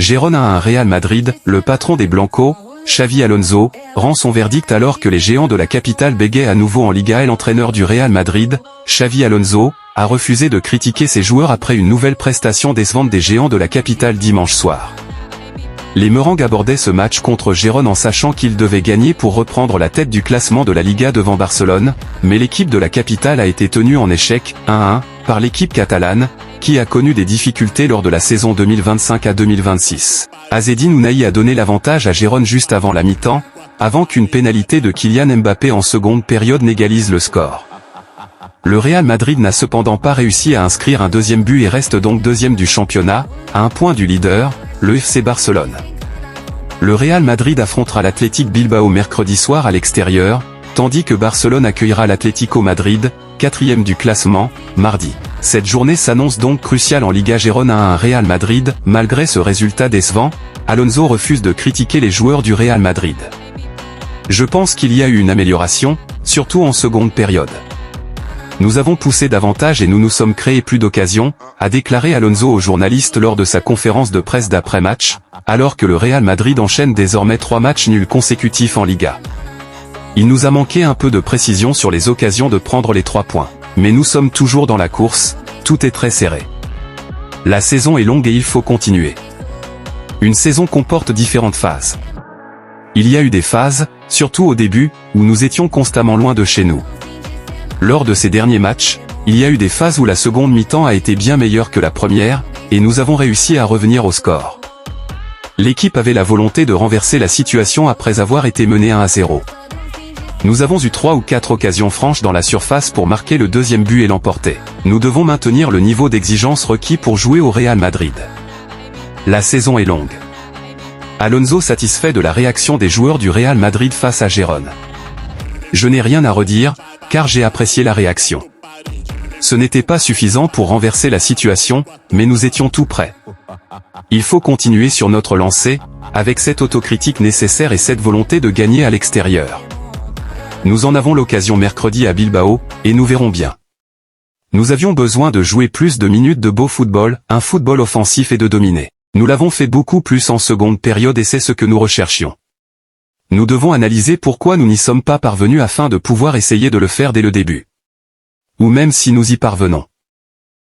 Girona 1 Real Madrid, le patron des Blancos, Xavi Alonso, rend son verdict alors que les géants de la capitale bégayent à nouveau en Liga. L'entraîneur du Real Madrid, Xavi Alonso, a refusé de critiquer ses joueurs après une nouvelle prestation décevante des géants de la capitale dimanche soir. Les Merengues abordaient ce match contre Gérone en sachant qu'ils devaient gagner pour reprendre la tête du classement de la Liga devant Barcelone, mais l'équipe de la capitale a été tenue en échec, 1-1, par l'équipe catalane, qui a connu des difficultés lors de la saison 2025 à 2026. Azzedine Ounahi a donné l'avantage à Gérone juste avant la mi-temps, avant qu'une pénalité de Kylian Mbappé en seconde période n'égalise le score. Le Real Madrid n'a cependant pas réussi à inscrire un deuxième but et reste donc deuxième du championnat, à un point du leader, le FC Barcelone. Le Real Madrid affrontera l'Athletic Bilbao mercredi soir à l'extérieur, tandis que Barcelone accueillera l'Atlético Madrid, quatrième du classement, mardi. Cette journée s'annonce donc cruciale en Liga. Girona 1 Real Madrid. Malgré ce résultat décevant, Alonso refuse de critiquer les joueurs du Real Madrid. Je pense qu'il y a eu une amélioration, surtout en seconde période. Nous avons poussé davantage et nous nous sommes créés plus d'occasions, a déclaré Alonso aux journalistes lors de sa conférence de presse d'après-match, alors que le Real Madrid enchaîne désormais 3 matchs nuls consécutifs en Liga. Il nous a manqué un peu de précision sur les occasions de prendre les 3 points. Mais nous sommes toujours dans la course, tout est très serré. La saison est longue et il faut continuer. Une saison comporte différentes phases. Il y a eu des phases, surtout au début, où nous étions constamment loin de chez nous. Lors de ces derniers matchs, il y a eu des phases où la seconde mi-temps a été bien meilleure que la première, et nous avons réussi à revenir au score. L'équipe avait la volonté de renverser la situation après avoir été menée 1-0. Nous avons eu 3 ou 4 occasions franches dans la surface pour marquer le deuxième but et l'emporter. Nous devons maintenir le niveau d'exigence requis pour jouer au Real Madrid. La saison est longue. Alonso satisfait de la réaction des joueurs du Real Madrid face à Gérone. Je n'ai rien à redire, car j'ai apprécié la réaction. Ce n'était pas suffisant pour renverser la situation, mais nous étions tout prêts. Il faut continuer sur notre lancée, avec cette autocritique nécessaire et cette volonté de gagner à l'extérieur. Nous en avons l'occasion mercredi à Bilbao, et nous verrons bien. Nous avions besoin de jouer plus de minutes de beau football, un football offensif et de dominer. Nous l'avons fait beaucoup plus en seconde période et c'est ce que nous recherchions. Nous devons analyser pourquoi nous n'y sommes pas parvenus afin de pouvoir essayer de le faire dès le début. Ou même si nous y parvenons.